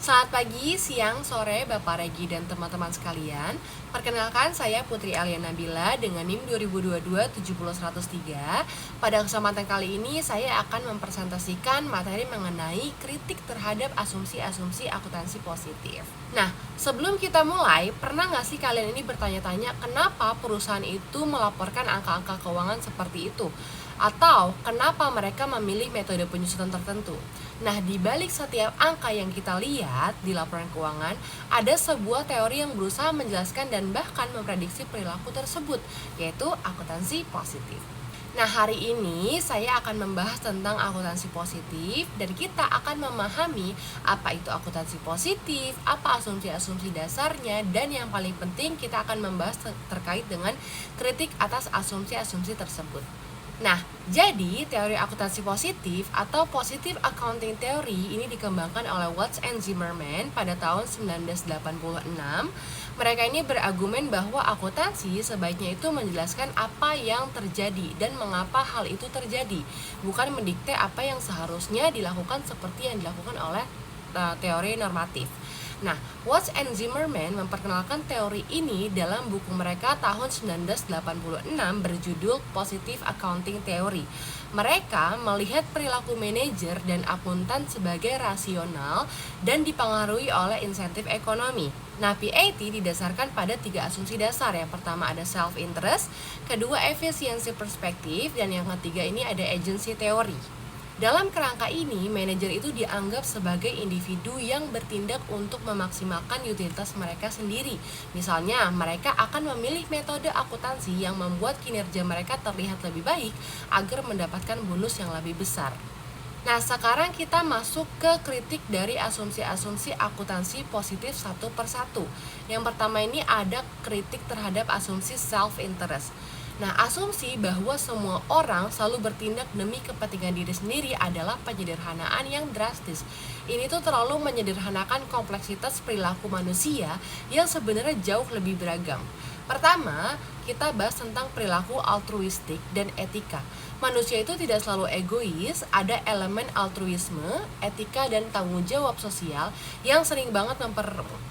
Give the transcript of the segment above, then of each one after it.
Selamat pagi, siang, sore, Bapak Regi dan teman-teman sekalian. Perkenalkan saya Putri Alia Nabila dengan NIM 2022-70103. Pada kesempatan kali ini saya akan mempresentasikan materi mengenai kritik terhadap asumsi-asumsi akuntansi positif. Nah, sebelum kita mulai, pernah nggak sih kalian ini bertanya-tanya kenapa perusahaan itu melaporkan angka-angka keuangan seperti itu? Atau kenapa mereka memilih metode penyusutan tertentu? Nah, di balik setiap angka yang kita lihat di laporan keuangan, ada sebuah teori yang berusaha menjelaskan dan bahkan memprediksi perilaku tersebut, yaitu akuntansi positif. Nah, hari ini saya akan membahas tentang akuntansi positif dan kita akan memahami apa itu akuntansi positif, apa asumsi-asumsi dasarnya, dan yang paling penting kita akan membahas terkait dengan kritik atas asumsi-asumsi tersebut. Nah, jadi teori akuntansi positif atau positive accounting theory ini dikembangkan oleh Watts and Zimmerman pada tahun 1986. Mereka ini berargumen bahwa akuntansi sebaiknya itu menjelaskan apa yang terjadi dan mengapa hal itu terjadi, bukan mendikte apa yang seharusnya dilakukan seperti yang dilakukan oleh teori normatif. Nah, Watts and Zimmerman memperkenalkan teori ini dalam buku mereka tahun 1986 berjudul Positive Accounting Theory. Mereka melihat perilaku manajer dan akuntan sebagai rasional dan dipengaruhi oleh insentif ekonomi. Nah, PAT didasarkan pada 3 asumsi dasar. Yang pertama ada self-interest, kedua efisiensi perspektif, dan yang ketiga ini ada agency theory. Dalam kerangka ini, manajer itu dianggap sebagai individu yang bertindak untuk memaksimalkan utilitas mereka sendiri. Misalnya, mereka akan memilih metode akuntansi yang membuat kinerja mereka terlihat lebih baik agar mendapatkan bonus yang lebih besar. Nah, sekarang kita masuk ke kritik dari asumsi-asumsi akuntansi positif satu persatu. Yang pertama ini ada kritik terhadap asumsi self-interest. Nah, asumsi bahwa semua orang selalu bertindak demi kepentingan diri sendiri adalah penyederhanaan yang drastis. Ini tuh terlalu menyederhanakan kompleksitas perilaku manusia yang sebenarnya jauh lebih beragam. Pertama, kita bahas tentang perilaku altruistik dan etika. Manusia itu tidak selalu egois, ada elemen altruisme, etika, dan tanggung jawab sosial yang sering banget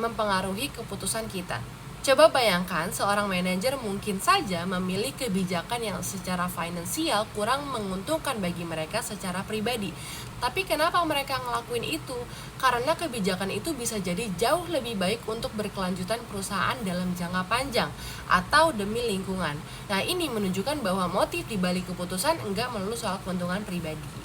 mempengaruhi keputusan kita. Coba bayangkan seorang manajer mungkin saja memilih kebijakan yang secara finansial kurang menguntungkan bagi mereka secara pribadi. Tapi kenapa mereka ngelakuin itu? Karena kebijakan itu bisa jadi jauh lebih baik untuk berkelanjutan perusahaan dalam jangka panjang atau demi lingkungan. Nah, ini menunjukkan bahwa motif di balik keputusan enggak melulu soal keuntungan pribadi.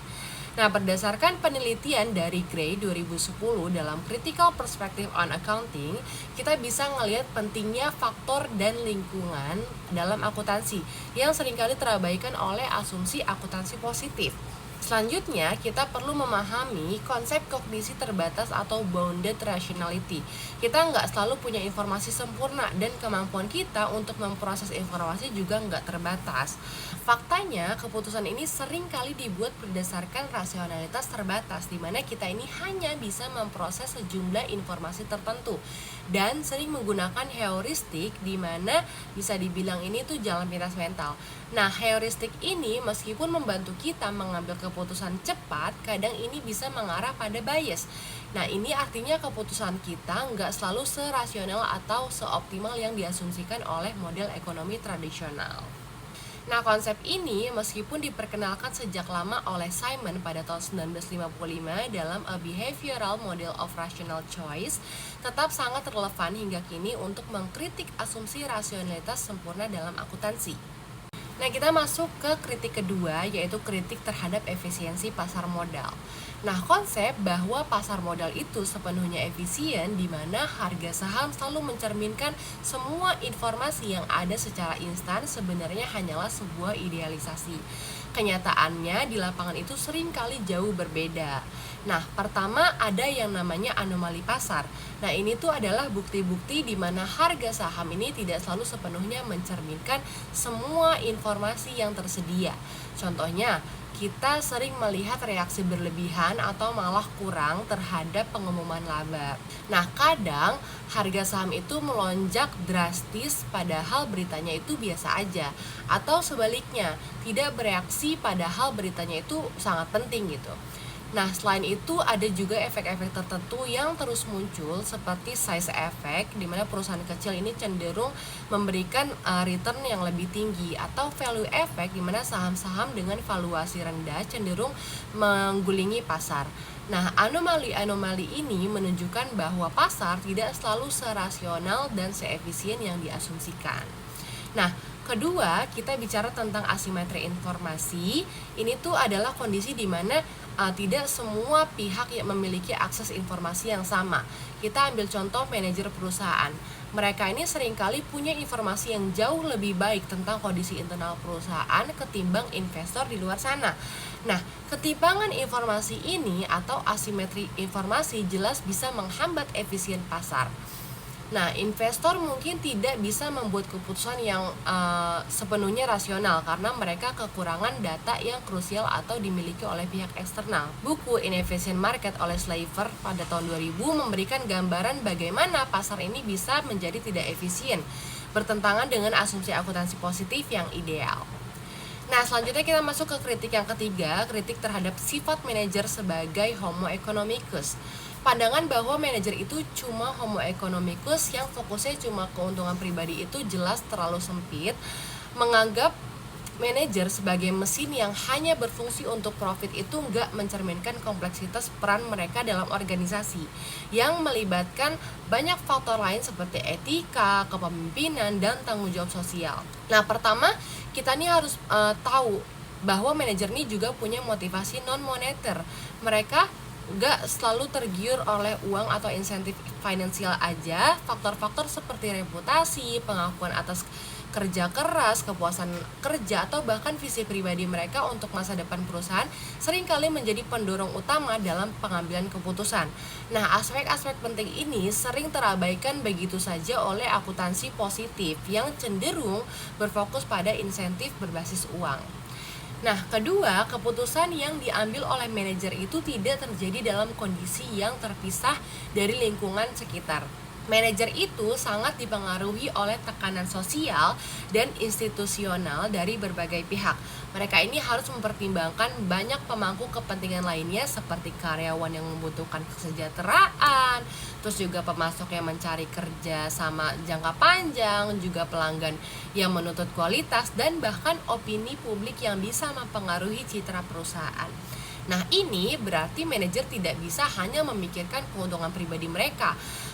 Nah, berdasarkan penelitian dari Gray 2010 dalam Critical Perspective on Accounting, kita bisa ngelihat pentingnya faktor dan lingkungan dalam akuntansi yang seringkali terabaikan oleh asumsi akuntansi positif. Selanjutnya, kita perlu memahami konsep kognisi terbatas atau bounded rationality. Kita nggak selalu punya informasi sempurna dan kemampuan kita untuk memproses informasi juga nggak terbatas. Faktanya, keputusan ini sering kali dibuat berdasarkan rasionalitas terbatas, di mana kita ini hanya bisa memproses sejumlah informasi tertentu dan sering menggunakan heuristik, di mana bisa dibilang ini tuh jalan pintas mental. Nah, heuristik ini meskipun membantu kita mengambil keputusan cepat, kadang ini bisa mengarah pada bias. Nah, ini artinya keputusan kita nggak selalu serasional atau seoptimal yang diasumsikan oleh model ekonomi tradisional. Nah, konsep ini meskipun diperkenalkan sejak lama oleh Simon pada tahun 1955 dalam A Behavioral Model of Rational Choice, tetap sangat relevan hingga kini untuk mengkritik asumsi rasionalitas sempurna dalam akuntansi. Nah, kita masuk ke kritik kedua, yaitu kritik terhadap efisiensi pasar modal. Nah, konsep bahwa pasar modal itu sepenuhnya efisien, di mana harga saham selalu mencerminkan semua informasi yang ada secara instan, sebenarnya hanyalah sebuah idealisasi. Kenyataannya di lapangan itu seringkali jauh berbeda. Nah, pertama ada yang namanya anomali pasar. Nah, ini tuh adalah bukti-bukti di mana harga saham ini tidak selalu sepenuhnya mencerminkan semua informasi yang tersedia. Contohnya, kita sering melihat reaksi berlebihan atau malah kurang terhadap pengumuman laba. Nah, kadang harga saham itu melonjak drastis padahal beritanya itu biasa aja. Atau sebaliknya, tidak bereaksi padahal beritanya itu sangat penting gitu. Nah, selain itu ada juga efek-efek tertentu yang terus muncul seperti size effect, di mana perusahaan kecil ini cenderung memberikan return yang lebih tinggi, atau value effect, di mana saham-saham dengan valuasi rendah cenderung menggulingi pasar. Nah, anomali-anomali ini menunjukkan bahwa pasar tidak selalu serasional dan seefisien yang diasumsikan. Nah, kedua, kita bicara tentang asimetri informasi. Ini tuh adalah kondisi di mana tidak semua pihak yang memiliki akses informasi yang sama. Kita ambil contoh manajer perusahaan. Mereka ini seringkali punya informasi yang jauh lebih baik tentang kondisi internal perusahaan ketimbang investor di luar sana. Nah, ketimpangan informasi ini atau asimetri informasi jelas bisa menghambat efisien pasar. Nah, investor mungkin tidak bisa membuat keputusan yang sepenuhnya rasional karena mereka kekurangan data yang krusial atau dimiliki oleh pihak eksternal. Buku Inefficient Market oleh Slaver pada tahun 2000 memberikan gambaran bagaimana pasar ini bisa menjadi tidak efisien, bertentangan dengan asumsi akuntansi positif yang ideal. Nah, selanjutnya kita masuk ke kritik yang ketiga, kritik terhadap sifat manajer sebagai homo economicus. Pandangan bahwa manajer itu cuma homo economicus yang fokusnya cuma keuntungan pribadi itu jelas terlalu sempit. Menganggap manajer sebagai mesin yang hanya berfungsi untuk profit itu nggak mencerminkan kompleksitas peran mereka dalam organisasi yang melibatkan banyak faktor lain seperti etika, kepemimpinan, dan tanggung jawab sosial. Nah, pertama kita nih harus tahu bahwa manajer ini juga punya motivasi non-moneter. Mereka nggak selalu tergiur oleh uang atau insentif finansial aja. Faktor-faktor seperti reputasi, pengakuan atas kerja keras, kepuasan kerja, atau bahkan visi pribadi mereka untuk masa depan perusahaan seringkali menjadi pendorong utama dalam pengambilan keputusan. Nah, aspek-aspek penting ini sering terabaikan begitu saja oleh akuntansi positif yang cenderung berfokus pada insentif berbasis uang. Nah, kedua, keputusan yang diambil oleh manajer itu tidak terjadi dalam kondisi yang terpisah dari lingkungan sekitar. Manajer itu sangat dipengaruhi oleh tekanan sosial dan institusional dari berbagai pihak. Mereka ini harus mempertimbangkan banyak pemangku kepentingan lainnya seperti karyawan yang membutuhkan kesejahteraan, terus juga pemasok yang mencari kerja sama jangka panjang, juga pelanggan yang menuntut kualitas, dan bahkan opini publik yang bisa mempengaruhi citra perusahaan. Nah, ini berarti manajer tidak bisa hanya memikirkan keuntungan pribadi mereka.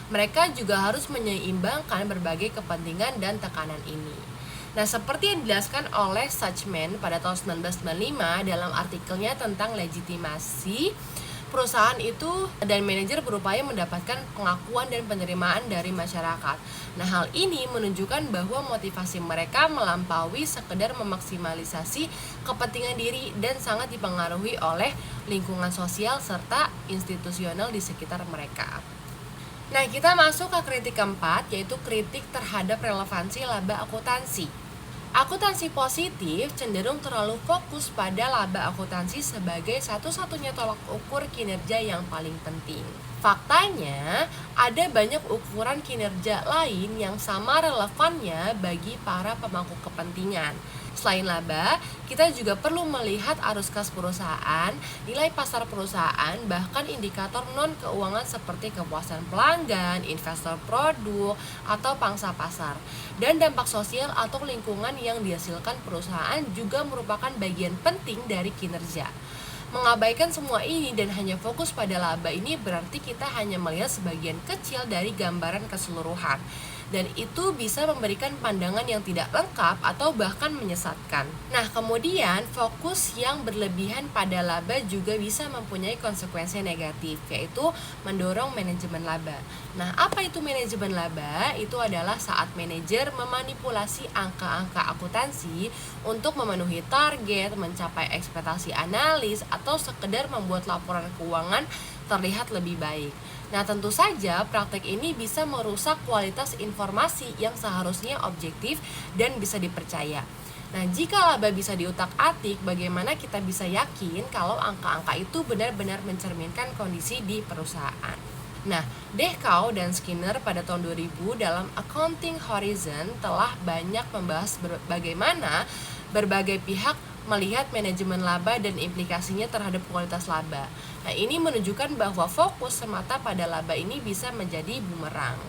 Mereka juga harus menyeimbangkan berbagai kepentingan dan tekanan ini. Nah, seperti yang dijelaskan oleh Suchman pada tahun 1995 dalam artikelnya tentang legitimasi, perusahaan itu dan manajer berupaya mendapatkan pengakuan dan penerimaan dari masyarakat. Nah, hal ini menunjukkan bahwa motivasi mereka melampaui sekedar memaksimalisasi kepentingan diri dan sangat dipengaruhi oleh lingkungan sosial serta institusional di sekitar mereka. Nah, kita masuk ke kritik keempat, yaitu kritik terhadap relevansi laba akuntansi. Akuntansi positif cenderung terlalu fokus pada laba akuntansi sebagai satu-satunya tolak ukur kinerja yang paling penting. Faktanya, ada banyak ukuran kinerja lain yang sama relevannya bagi para pemangku kepentingan. Selain laba, kita juga perlu melihat arus kas perusahaan, nilai pasar perusahaan, bahkan indikator non-keuangan seperti kepuasan pelanggan, investor produk, atau pangsa pasar. Dan dampak sosial atau lingkungan yang dihasilkan perusahaan juga merupakan bagian penting dari kinerja. Mengabaikan semua ini dan hanya fokus pada laba ini berarti kita hanya melihat sebagian kecil dari gambaran keseluruhan. Dan itu bisa memberikan pandangan yang tidak lengkap atau bahkan menyesatkan. Nah, kemudian fokus yang berlebihan pada laba juga bisa mempunyai konsekuensi negatif, yaitu mendorong manajemen laba. Nah, apa itu manajemen laba? Itu adalah saat manajer memanipulasi angka-angka akuntansi untuk memenuhi target, mencapai ekspektasi analis, atau sekedar membuat laporan keuangan terlihat lebih baik. Nah, tentu saja praktek ini bisa merusak kualitas informasi yang seharusnya objektif dan bisa dipercaya. Nah, jika laba bisa diutak-atik, bagaimana kita bisa yakin kalau angka-angka itu benar-benar mencerminkan kondisi di perusahaan? Nah, Dechau dan Skinner pada tahun 2000 dalam Accounting Horizon telah banyak membahas bagaimana berbagai pihak melihat manajemen laba dan implikasinya terhadap kualitas laba. Nah, ini menunjukkan bahwa fokus semata pada laba ini bisa menjadi bumerang.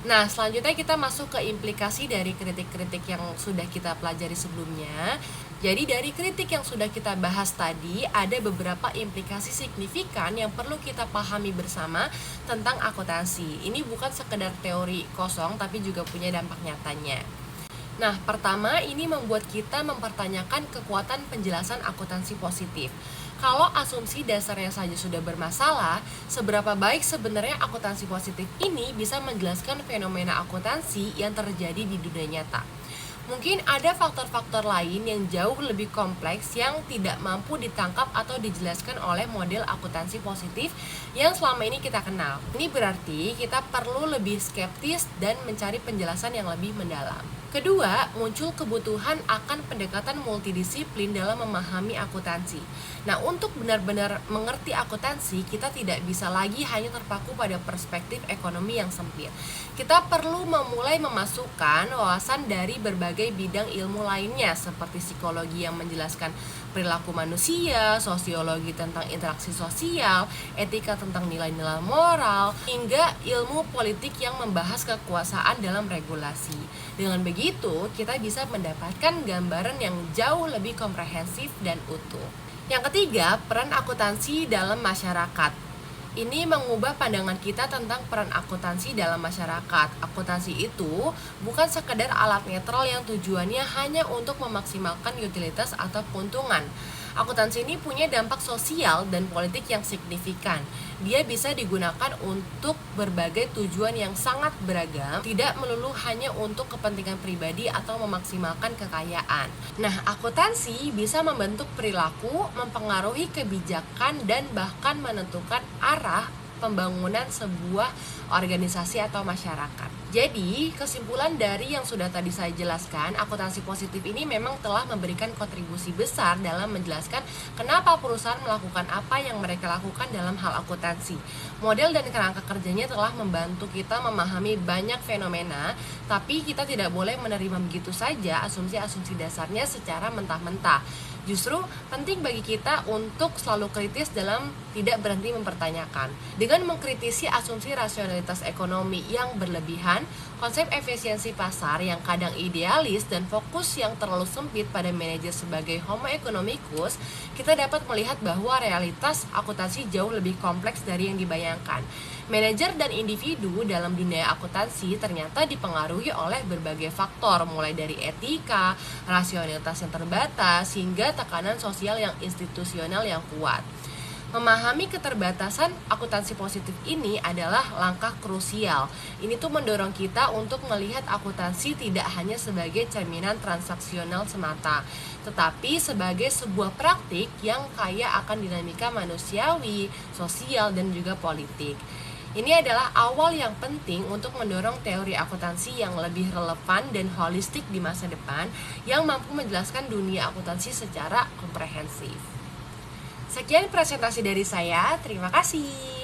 Nah, selanjutnya kita masuk ke implikasi dari kritik-kritik yang sudah kita pelajari sebelumnya. Jadi dari kritik yang sudah kita bahas tadi, ada beberapa implikasi signifikan yang perlu kita pahami bersama tentang akuntansi. Ini bukan sekedar teori kosong, tapi juga punya dampak nyatanya. Nah, pertama, ini membuat kita mempertanyakan kekuatan penjelasan akuntansi positif. Kalau asumsi dasarnya saja sudah bermasalah, seberapa baik sebenarnya akuntansi positif ini bisa menjelaskan fenomena akuntansi yang terjadi di dunia nyata? Mungkin ada faktor-faktor lain yang jauh lebih kompleks yang tidak mampu ditangkap atau dijelaskan oleh model akuntansi positif yang selama ini kita kenal. Ini berarti kita perlu lebih skeptis dan mencari penjelasan yang lebih mendalam. Kedua, muncul kebutuhan akan pendekatan multidisiplin dalam memahami akuntansi. Nah, untuk benar-benar mengerti akuntansi, kita tidak bisa lagi hanya terpaku pada perspektif ekonomi yang sempit. Kita perlu memulai memasukkan wawasan dari berbagai bidang ilmu lainnya, seperti psikologi yang menjelaskan perilaku manusia, sosiologi tentang interaksi sosial, etika tentang nilai-nilai moral, hingga ilmu politik yang membahas kekuasaan dalam regulasi. Dengan begitu, kita bisa mendapatkan gambaran yang jauh lebih komprehensif dan utuh. Yang ketiga, peran akuntansi dalam masyarakat. Ini mengubah pandangan kita tentang peran akuntansi dalam masyarakat. Akuntansi itu bukan sekedar alat netral yang tujuannya hanya untuk memaksimalkan utilitas atau keuntungan. Akuntansi ini punya dampak sosial dan politik yang signifikan. Dia bisa digunakan untuk berbagai tujuan yang sangat beragam, tidak melulu hanya untuk kepentingan pribadi atau memaksimalkan kekayaan. Nah, akuntansi bisa membentuk perilaku, mempengaruhi kebijakan, dan bahkan menentukan arah pembangunan sebuah organisasi atau masyarakat. Jadi, kesimpulan dari yang sudah tadi saya jelaskan, akuntansi positif ini memang telah memberikan kontribusi besar dalam menjelaskan kenapa perusahaan melakukan apa yang mereka lakukan dalam hal akuntansi. Model dan kerangka kerjanya telah membantu kita memahami banyak fenomena, tapi kita tidak boleh menerima begitu saja asumsi-asumsi dasarnya secara mentah-mentah. Justru penting bagi kita untuk selalu kritis dalam tidak berhenti mempertanyakan. Dengan mengkritisi asumsi rasionalitas ekonomi yang berlebihan, konsep efisiensi pasar yang kadang idealis, dan fokus yang terlalu sempit pada manajer sebagai homo economicus, kita dapat melihat bahwa realitas akuntansi jauh lebih kompleks dari yang dibayangkan. Manajer dan individu dalam dunia akuntansi ternyata dipengaruhi oleh berbagai faktor, mulai dari etika, rasionalitas yang terbatas, hingga tekanan sosial yang institusional yang kuat. Memahami keterbatasan akuntansi positif ini adalah langkah krusial. Ini tuh mendorong kita untuk melihat akuntansi tidak hanya sebagai cerminan transaksional semata, tetapi sebagai sebuah praktik yang kaya akan dinamika manusiawi, sosial, dan juga politik. Ini adalah awal yang penting untuk mendorong teori akuntansi yang lebih relevan dan holistik di masa depan, yang mampu menjelaskan dunia akuntansi secara komprehensif. Sekian presentasi dari saya, terima kasih.